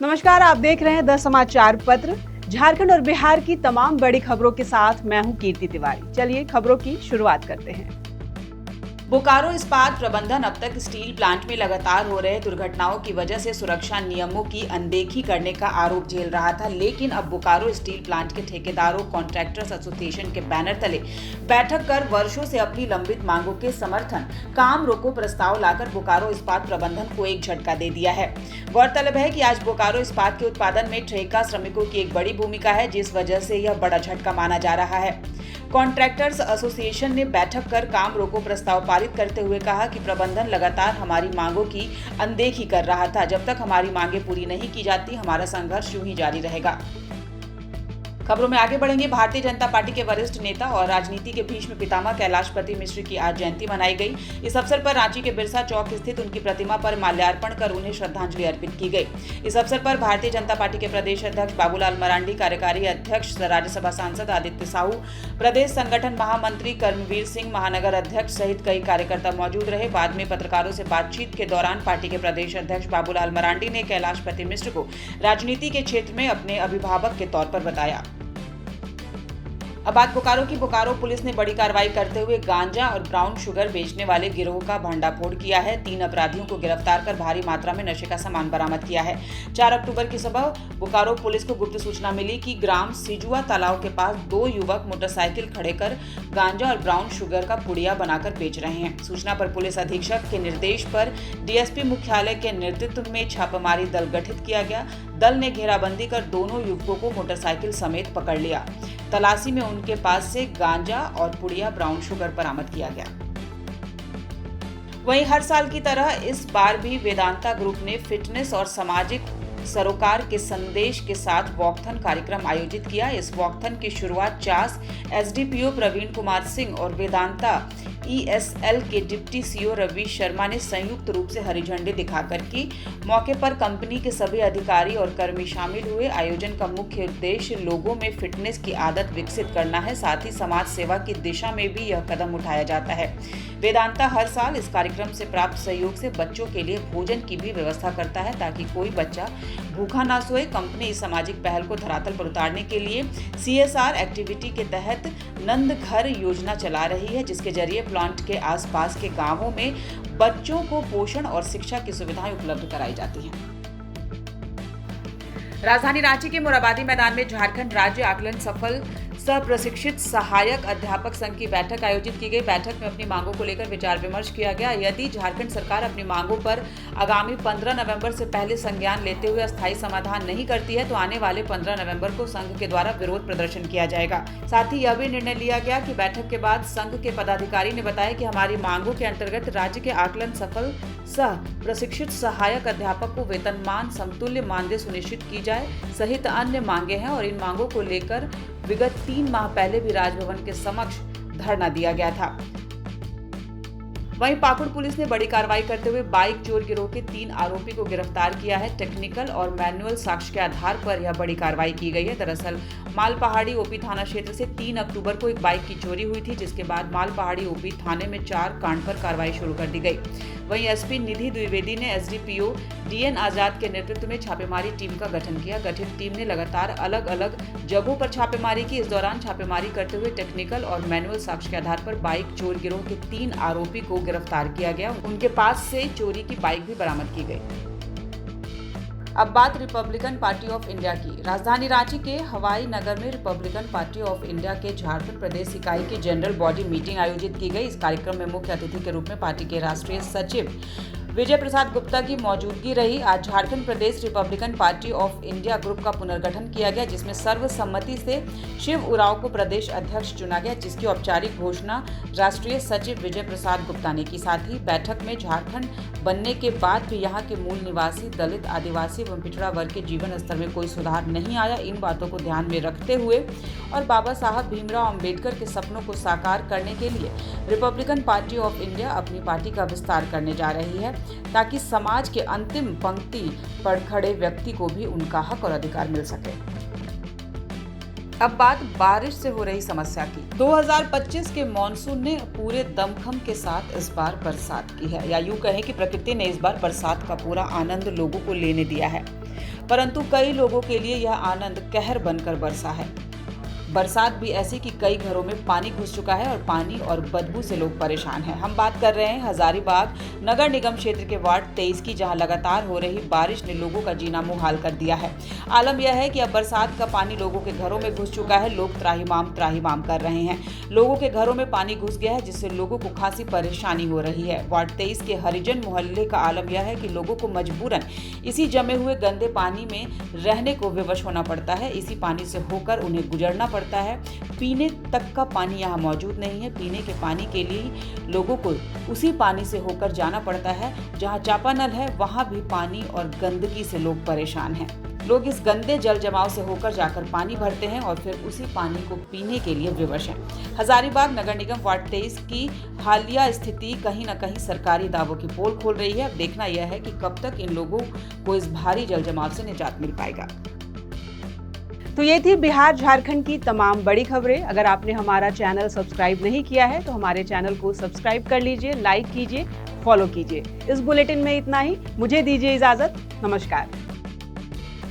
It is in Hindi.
नमस्कार, आप देख रहे हैं द समाचार पत्र। झारखंड और बिहार की तमाम बड़ी खबरों के साथ मैं हूं कीर्ति तिवारी। चलिए खबरों की शुरुआत करते हैं। बोकारो इस्पात प्रबंधन अब तक स्टील प्लांट में लगातार हो रहे दुर्घटनाओं की वजह से सुरक्षा नियमों की अनदेखी करने का आरोप झेल रहा था, लेकिन अब बोकारो स्टील प्लांट के ठेकेदारों कॉन्ट्रैक्टर्स एसोसिएशन के बैनर तले बैठक कर वर्षों से अपनी लंबित मांगों के समर्थन काम रोको प्रस्ताव लाकर बोकारो इस्पात प्रबंधन को एक झटका दे दिया है। गौरतलब है कि आज बोकारो इस्पात के उत्पादन में ठेका श्रमिकों की एक बड़ी भूमिका है, जिस वजह से यह बड़ा झटका माना जा रहा है। कॉन्ट्रैक्टर्स एसोसिएशन ने बैठक कर काम रोको प्रस्ताव पारित करते हुए कहा कि प्रबंधन लगातार हमारी मांगों की अनदेखी कर रहा था। जब तक हमारी मांगें पूरी नहीं की जाती, हमारा संघर्ष यूं ही जारी रहेगा। खबरों में आगे बढ़ेंगे। भारतीय जनता पार्टी के वरिष्ठ नेता और राजनीति के भीष्म पितामह कैलाशपति मिश्र की आज जयंती मनाई गई। इस अवसर पर रांची के बिरसा चौक स्थित उनकी प्रतिमा पर माल्यार्पण कर उन्हें श्रद्धांजलि अर्पित की गई। इस अवसर पर भारतीय जनता पार्टी के प्रदेश अध्यक्ष बाबूलाल मरांडी, कार्यकारी अध्यक्ष राज्यसभा सांसद आदित्य साहू, प्रदेश संगठन महामंत्री कर्मवीर सिंह, महानगर अध्यक्ष सहित कई कार्यकर्ता मौजूद रहे। बाद में पत्रकारों से बातचीत के दौरान पार्टी के प्रदेश अध्यक्ष बाबूलाल मरांडी ने कैलाशपति मिश्र को राजनीति के क्षेत्र में अपने अभिभावक के तौर पर बताया। अब बात बोकारो की। बोकारो पुलिस ने बड़ी कार्रवाई करते हुए गांजा और ब्राउन शुगर बेचने वाले गिरोह का भंडाफोड़ किया है। 3 अपराधियों को गिरफ्तार कर भारी मात्रा में नशे का सामान बरामद किया है। 4 अक्टूबर की सुबह बोकारो पुलिस को गुप्त सूचना मिली कि ग्राम सिजुआ तालाब के पास 2 युवक मोटरसाइकिल खड़े कर गांजा और ब्राउन शुगर का पुड़िया बनाकर बेच रहे हैं। सूचना पर पुलिस अधीक्षक के निर्देश पर डीएसपी मुख्यालय के नेतृत्व में छापामारी दल गठित किया गया। दल ने घेराबंदी कर दोनों युवकों को मोटरसाइकिल समेत पकड़ लिया। तलाशी में उनके पास से गांजा और पुड़िया ब्राउन शुगर बरामद किया गया। वहीं हर साल की तरह इस बार भी वेदांता ग्रुप ने फिटनेस और सामाजिक सरोकार के संदेश के साथ वॉकथन कार्यक्रम आयोजित किया। इस वॉकथन की शुरुआत चास एसडीपीओ प्रवीण कुमार सिंह और वेदांता ईएसएल के डिप्टी सीईओ रवि शर्मा ने संयुक्त रूप से हरी झंडी दिखाकर की। मौके पर कंपनी के सभी अधिकारी और कर्मी शामिल हुए। आयोजन का मुख्य उद्देश्य लोगों में फिटनेस की आदत विकसित करना है, साथ ही समाज सेवा की दिशा में भी यह कदम उठाया जाता है। वेदांता हर साल इस कार्यक्रम से प्राप्त सहयोग से बच्चों के लिए भोजन की भी व्यवस्था करता है, ताकि कोई बच्चा भूखा ना सोए। कंपनी इस सामाजिक पहल को धरातल पर उतारने के लिए सीएसआर एक्टिविटी के तहत नंद घर योजना चला रही है, जिसके जरिए प्लांट के आसपास के गांवों में बच्चों को पोषण और शिक्षा की सुविधाएं उपलब्ध कराई जाती हैं। राजधानी रांची के मोराबादी मैदान में झारखंड राज्य आकलन सफल सह प्रशिक्षित सहायक अध्यापक संघ की बैठक आयोजित की गई। बैठक में अपनी मांगों को लेकर विचार विमर्श किया गया। यदि झारखंड सरकार अपनी मांगों पर आगामी 15 नवंबर से पहले संज्ञान लेते हुए अस्थायी समाधान नहीं करती है, तो आने वाले 15 नवंबर को संघ के द्वारा विरोध प्रदर्शन किया जाएगा। साथ ही यह भी निर्णय लिया गया कि बैठक के बाद संघ के पदाधिकारी ने बताया कि हमारी मांगों के अंतर्गत राज्य के आकलन सफल सह प्रशिक्षित सहायक अध्यापक को वेतनमान समतुल्य मानदेय सुनिश्चित की जाए सहित अन्य मांगे हैं, और इन मांगों को लेकर विगत 3 माह पहले भी राजभवन के समक्ष धरना दिया गया था। वहीं पाकुड़ पुलिस ने बड़ी कार्रवाई करते हुए बाइक चोर गिरोह के 3 आरोपी को गिरफ्तार किया है। टेक्निकल और मैनुअल साक्ष्य के आधार पर यह बड़ी कार्रवाई की गई है। दरअसल मालपहाड़ी ओपी थाना क्षेत्र से 3 अक्टूबर को एक बाइक की चोरी हुई थी, जिसके बाद मालपहाड़ी ओपी थाने में 4 कांड पर कार्रवाई शुरू कर दी गई। वहीं एसपी निधि द्विवेदी ने एसडीपीओ डीएन आजाद के नेतृत्व में छापेमारी टीम का गठन किया। गठित टीम ने लगातार अलग अलग जगहों पर छापेमारी की। इस दौरान छापेमारी करते हुए टेक्निकल और मैनुअल साक्ष्य के आधार पर बाइक चोर गिरोह के 3 आरोपी को गिरफ्तार किया गया। उनके पास से चोरी की बाइक भी बरामद की गई। अब बात रिपब्लिकन पार्टी ऑफ इंडिया की। राजधानी रांची के हवाई नगर में रिपब्लिकन पार्टी ऑफ इंडिया के झारखंड प्रदेश इकाई की जनरल बॉडी मीटिंग आयोजित की गई। इस कार्यक्रम में मुख्य अतिथि के रूप में पार्टी के राष्ट्रीय सचिव विजय प्रसाद गुप्ता की मौजूदगी रही। आज Jharkhand Pradesh Republican Party of India group का पुनर्गठन किया गया, जिसमें सर्वसम्मति से शिव उरांव को प्रदेश अध्यक्ष चुना गया, जिसकी औपचारिक घोषणा राष्ट्रीय सचिव विजय प्रसाद गुप्ता ने की। साथ ही बैठक में झारखंड बनने के बाद भी यहाँ के मूल निवासी दलित, आदिवासी एवं पिछड़ा वर्ग के जीवन स्तर में कोई सुधार नहीं आया। इन बातों को ध्यान में रखते हुए और बाबा साहब भीमराव अंबेडकर के सपनों को साकार करने के लिए रिपब्लिकन पार्टी ऑफ इंडिया अपनी पार्टी का विस्तार करने जा रही है, ताकि समाज के अंतिम पंक्ति पर खड़े व्यक्ति को भी उनका हक और अधिकार मिल सके। अब बात बारिश से हो रही समस्या की। 2025 के मॉनसून ने पूरे दमखम के साथ इस बार बरसात की है, या यूं कहें कि प्रकृति ने इस बार बरसात का पूरा आनंद लोगों को लेने दिया है। परंतु कई लोगों के लिए यह आनंद कहर बनकर बरसा है। बरसात भी ऐसी कि कई घरों में पानी घुस चुका है और पानी और बदबू से लोग परेशान हैं। हम बात कर रहे हैं हजारीबाग नगर निगम क्षेत्र के वार्ड 23 की, जहां लगातार हो रही बारिश ने लोगों का जीना मुहाल कर दिया है। आलम यह है कि अब बरसात का पानी लोगों के घरों में घुस चुका है। लोग त्राहिमाम कर रहे हैं। लोगों के घरों में पानी घुस गया है, जिससे लोगों को खासी परेशानी हो रही है। वार्ड 23 के हरिजन मोहल्ले का आलम यह है कि लोगों को मजबूरन इसी जमे हुए गंदे पानी में रहने को विवश होना पड़ता है। इसी पानी से होकर उन्हें गुजरना पड़ता है। पीने तक का पानी यहाँ मौजूद नहीं है। पीने के पानी के लिए लोगों को उसी पानी से होकर जाना पड़ता है। जहाँ चापानल है वहाँ भी पानी और गंदगी से लोग परेशान हैं। लोग इस गंदे जल जमाव से होकर जाकर पानी भरते हैं और फिर उसी पानी को पीने के लिए विवश हैं। हजारीबाग नगर निगम वार्ड 23 की हालिया स्थिति कहीं न कहीं सरकारी दावों की पोल खोल रही है। अब देखना यह है कि कब तक इन लोगों को इस भारी जल जमाव से निजात मिल पाएगा। तो ये थी बिहार झारखंड की तमाम बड़ी खबरें। अगर आपने हमारा चैनल सब्सक्राइब नहीं किया है तो हमारे चैनल को सब्सक्राइब कर लीजिए, लाइक कीजिए, फॉलो कीजिए। इस बुलेटिन में इतना ही। मुझे दीजिए इजाजत। नमस्कार।